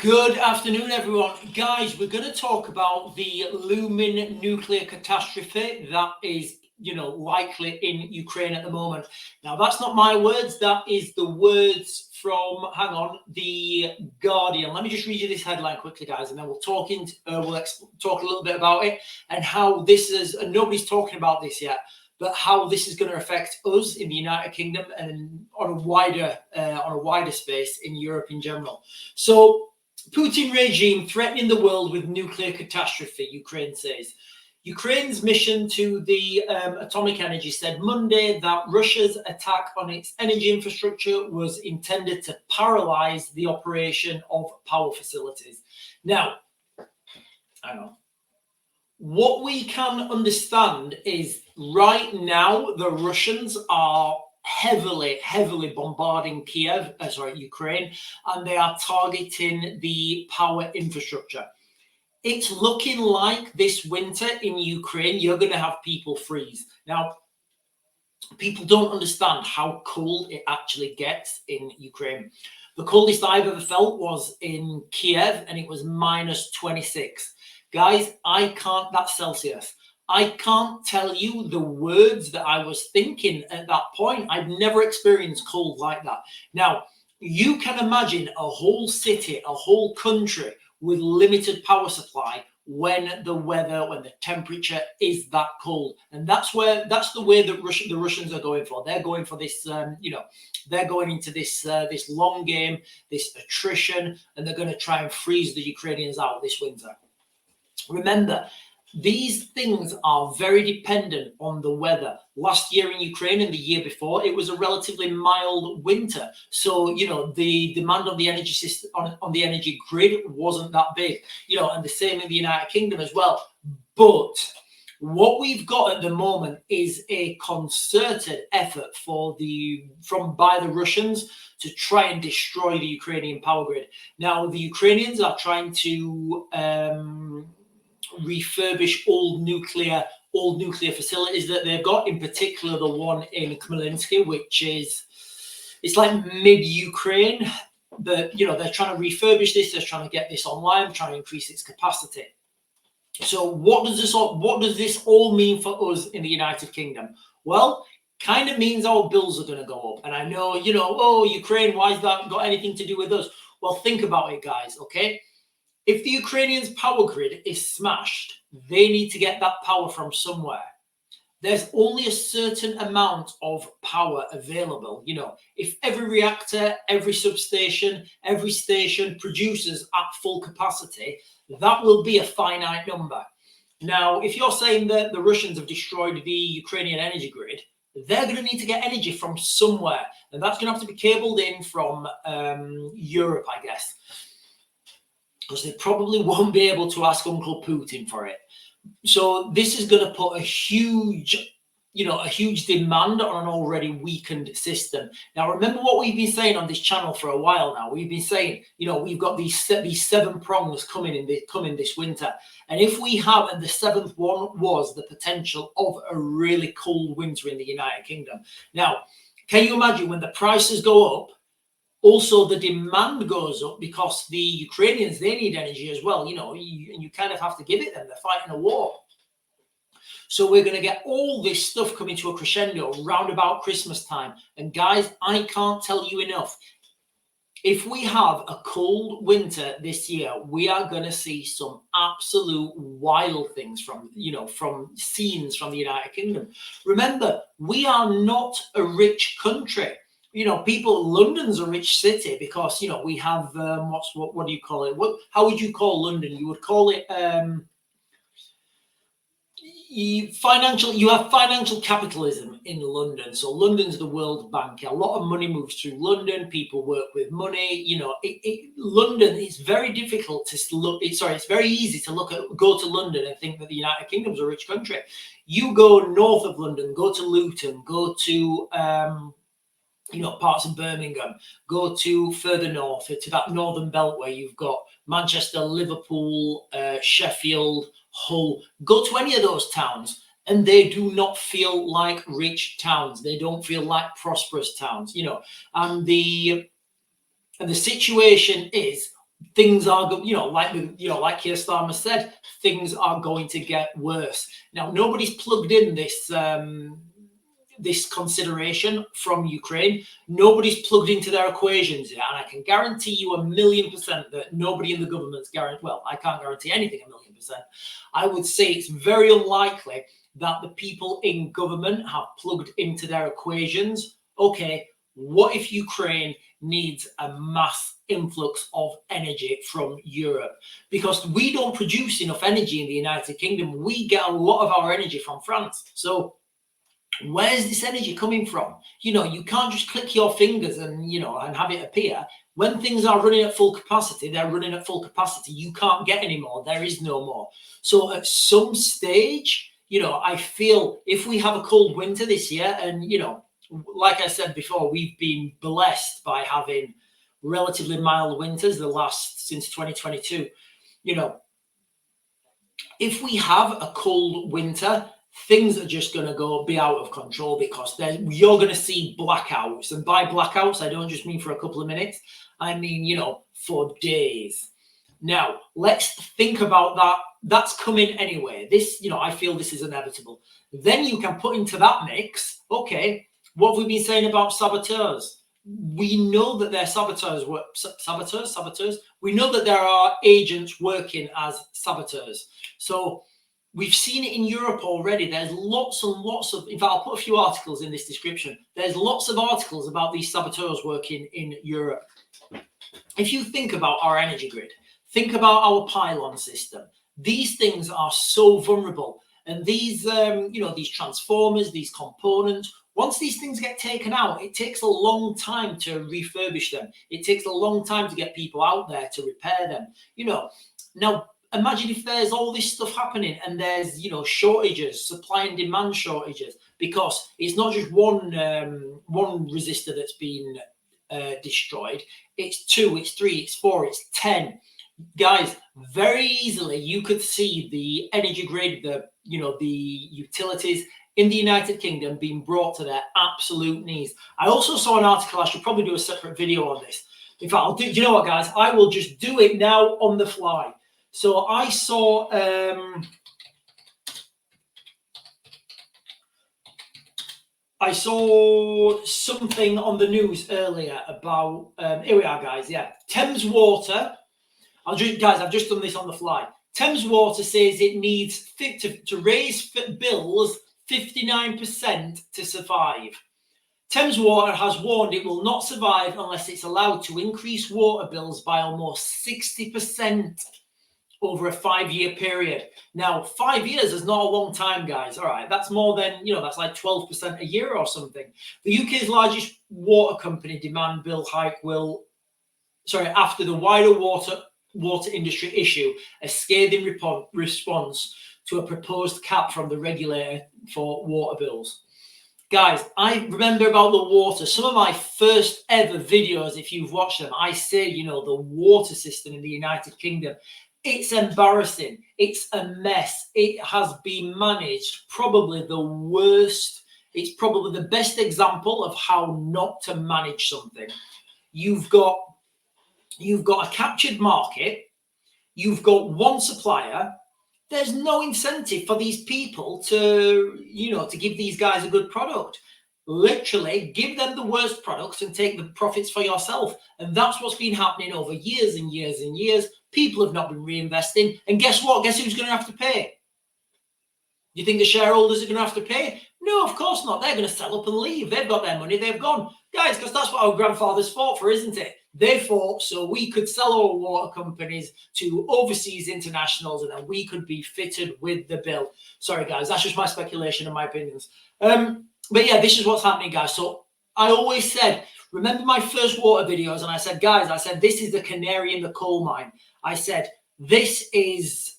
Good afternoon, everyone. Guys, we're going to talk about the looming nuclear catastrophe that is, likely in Ukraine at the moment. Now, that's not my words. That is the words from, The Guardian. Let me just read you this headline quickly, guys, and then we'll talk talk a little bit about it and how this is, and nobody's talking about this yet, but how this is going to affect us in the United Kingdom and on a wider space in Europe in general. So, Putin regime threatening the world with nuclear catastrophe, Ukraine says. Ukraine's mission to the atomic energy said Monday that Russia's attack on its energy infrastructure was intended to paralyze the operation of power facilities. Now, what we can understand is right now the Russians are heavily bombarding Ukraine, and they are targeting the power infrastructure. It's looking like this winter in Ukraine, you're going to have people freeze. Now, people don't understand how cold it actually gets in Ukraine. The coldest I've ever felt was in Kiev, and it was minus 26. Guys, that's Celsius. I can't tell you the words that I was thinking at that point. I've never experienced cold like that. Now, you can imagine a whole city, a whole country with limited power supply when the temperature is that cold. And that's the way that the Russians are going for. They're going for this, they're going into this long game, this attrition, and they're going to try and freeze the Ukrainians out this winter. Remember, these things are very dependent on the weather. Last year in Ukraine and the year before, it was a relatively mild winter. So, the demand on the energy system, on the energy grid wasn't that big, and the same in the United Kingdom as well. But what we've got at the moment is a concerted effort by the Russians to try and destroy the Ukrainian power grid. Now, the Ukrainians are trying to refurbish old nuclear facilities that they've got, in particular the one in Khmelnytskyi, which it's like mid-Ukraine. But they're trying to refurbish this, they're trying to get this online, trying to increase its capacity. So what does this all mean for us in the United Kingdom? Well, kind of means our bills are going to go up. And I know, Ukraine, why has that got anything to do with us? Well, think about it, guys, okay? If the Ukrainians' power grid is smashed, they need to get that power from somewhere. There's only a certain amount of power available. If every reactor, every substation, every station produces at full capacity, that will be a finite number. Now, if you're saying that the Russians have destroyed the Ukrainian energy grid, they're going to need to get energy from somewhere. And that's going to have to be cabled in from Europe, I guess. Because they probably won't be able to ask Uncle Putin for it. So this is going to put a huge demand on an already weakened system. Now, remember what we've been saying on this channel for a while now. We've been saying, we've got these 7 prongs coming this winter. And if we have, and the 7th one was the potential of a really cold winter in the United Kingdom. Now, can you imagine when the prices go up? Also, the demand goes up because the Ukrainians, they need energy as well, and you kind of have to give it them. They're fighting a war. So we're going to get all this stuff coming to a crescendo round about Christmas time. And guys, I can't tell you enough. If we have a cold winter this year, we are going to see some absolute wild things from scenes from the United Kingdom. Remember, we are not a rich country. London's a rich city because, we have, what do you call it? How would you call London? You would call it, you have financial capitalism in London. So London's the World Bank. A lot of money moves through London. People work with money. London is very difficult to look. It's very easy to go to London and think that the United Kingdom's a rich country. You go north of London, go to Luton, go to, parts of Birmingham, go to further north, to that northern belt where you've got Manchester, Liverpool, Sheffield, Hull. Go to any of those towns and they do not feel like rich towns. They don't feel like prosperous towns, and the situation is things are, like Keir Starmer said, things are going to get worse. Now, nobody's plugged in this consideration from Ukraine. Nobody's plugged into their equations yet, and I can guarantee you 1,000,000% that nobody in the government's guaranteed. Well, I can't guarantee anything 1,000,000%. I would say it's very unlikely that the people in government have plugged into their equations. Okay, what if Ukraine needs a mass influx of energy from Europe? Because we don't produce enough energy in the United Kingdom. We get a lot of our energy from France. So where's this energy coming from? You can't just click your fingers and have it appear. When things are running at full capacity, they're running at full capacity. You can't get any more. There is no more. So at some stage, I feel if we have a cold winter this year, and like I said before, we've been blessed by having relatively mild winters since 2022. If we have a cold winter, things are just going to be out of control, because you're going to see blackouts. And by blackouts, I don't just mean for a couple of minutes. I mean, for days. Now, let's think about that. That's coming anyway. This, I feel this is inevitable. Then you can put into that mix, okay, what have we been saying about saboteurs? We know that they're saboteurs. We know that there are agents working as saboteurs. So we've seen it in Europe already. There's lots and lots of, in fact, I'll put a few articles in this description. There's lots of articles about these saboteurs working in Europe. If you think about our energy grid, think about our pylon system. These things are so vulnerable. And these, these transformers, these components, once these things get taken out, it takes a long time to refurbish them. It takes a long time to get people out there to repair them. Now, imagine if there's all this stuff happening and there's, shortages, supply and demand shortages, because it's not just one resistor that's been destroyed. It's 2, it's 3, it's 4, it's 10. Guys, very easily you could see the energy grid, the utilities in the United Kingdom being brought to their absolute knees. I also saw an article. I should probably do a separate video on this. In fact, do you know what, guys? I will just do it now on the fly. So I saw something on the news earlier about here we are, guys. Yeah, Thames Water. I've just done this on the fly. Thames Water says it needs to raise bills 59% to survive. Thames Water has warned it will not survive unless it's allowed to increase water bills by almost 60% over a 5-year period. Now, 5 years is not a long time, guys. All right, that's more than, that's like 12% a year or something. The UK's largest water company demand bill hike after the wider water industry issue a scathing response to a proposed cap from the regulator for water bills. Guys, I remember about the water. Some of my first ever videos, if you've watched them, I say, the water system in the United Kingdom, it's embarrassing. It's a mess. It has been managed probably the worst. It's probably the best example of how not to manage something. You've got a captured market. You've got one supplier. There's no incentive for these people to give these guys a good product. Literally, give them the worst products and take the profits for yourself. And that's what's been happening over years and years and years. People have not been reinvesting. And guess what? Guess who's going to have to pay? You think the shareholders are going to have to pay? No, of course not. They're going to sell up and leave. They've got their money. They've gone. Guys, because that's what our grandfathers fought for, isn't it? They fought so we could sell our water companies to overseas internationals and then we could be fitted with the bill. Sorry, guys, that's just my speculation and my opinions. But yeah, this is what's happening, guys. So I always said, remember my first water videos, and I said, guys, this is the canary in the coal mine. I said, this is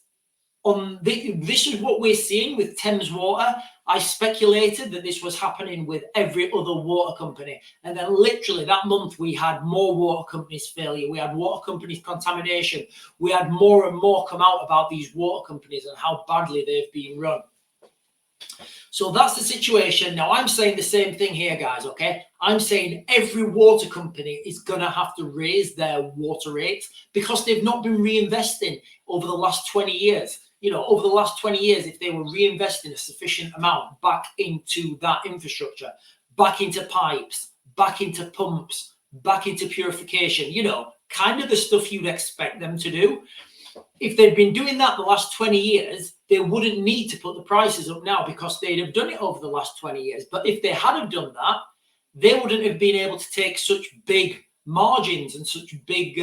what we're seeing with Thames Water. I speculated that this was happening with every other water company. And then literally that month, we had more water companies failure. We had water companies contamination. We had more and more come out about these water companies and how badly they've been run. So that's the situation. Now, I'm saying the same thing here, guys, okay? I'm saying every water company is going to have to raise their water rates because they've not been reinvesting over the last 20 years. You know, over the last 20 years, if they were reinvesting a sufficient amount back into that infrastructure, back into pipes, back into pumps, back into purification, you know, kind of the stuff you'd expect them to do. If they'd been doing that the last 20 years, they wouldn't need to put the prices up now because they'd have done it over the last 20 years. But if they had have done that, they wouldn't have been able to take such big margins and such big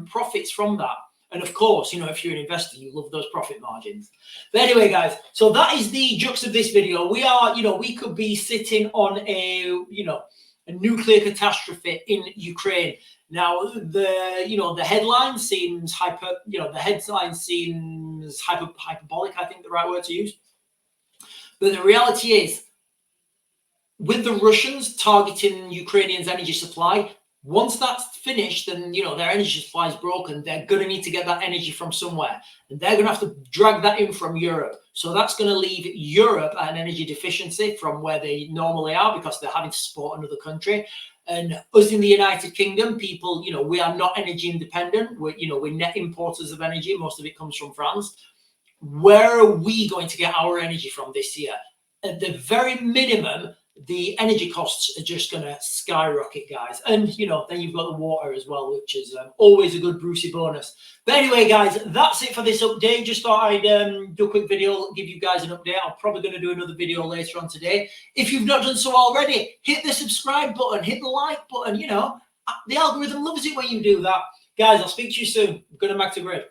profits from that. And of course, you know, if you're an investor, you love those profit margins. But anyway, guys, so that is the crux of this video. We are, you know, we could be sitting on a, you know, a nuclear catastrophe in Ukraine. Now, the headline seems hyperbolic, I think the right word to use. But the reality is, with the Russians targeting Ukrainians' energy supply, once that's finished and, you know, their energy supply is broken, they're going to need to get that energy from somewhere. And they're going to have to drag that in from Europe. So that's going to leave Europe at an energy deficiency from where they normally are because they're having to support another country. And us in the United Kingdom, people, you know, we are not energy independent. We're net importers of energy. Most of it comes from France. Where are we going to get our energy from this year? At the very minimum, the energy costs are just going to skyrocket, guys. And, you know, then you've got the water as well, which is always a good Brucey bonus. But anyway, guys, that's it for this update. Just thought I'd do a quick video, give you guys an update. I'm probably going to do another video later on today. If you've not done so already, hit the subscribe button, hit the like button. You know, the algorithm loves it when you do that. Guys, I'll speak to you soon. I'm going back to grid.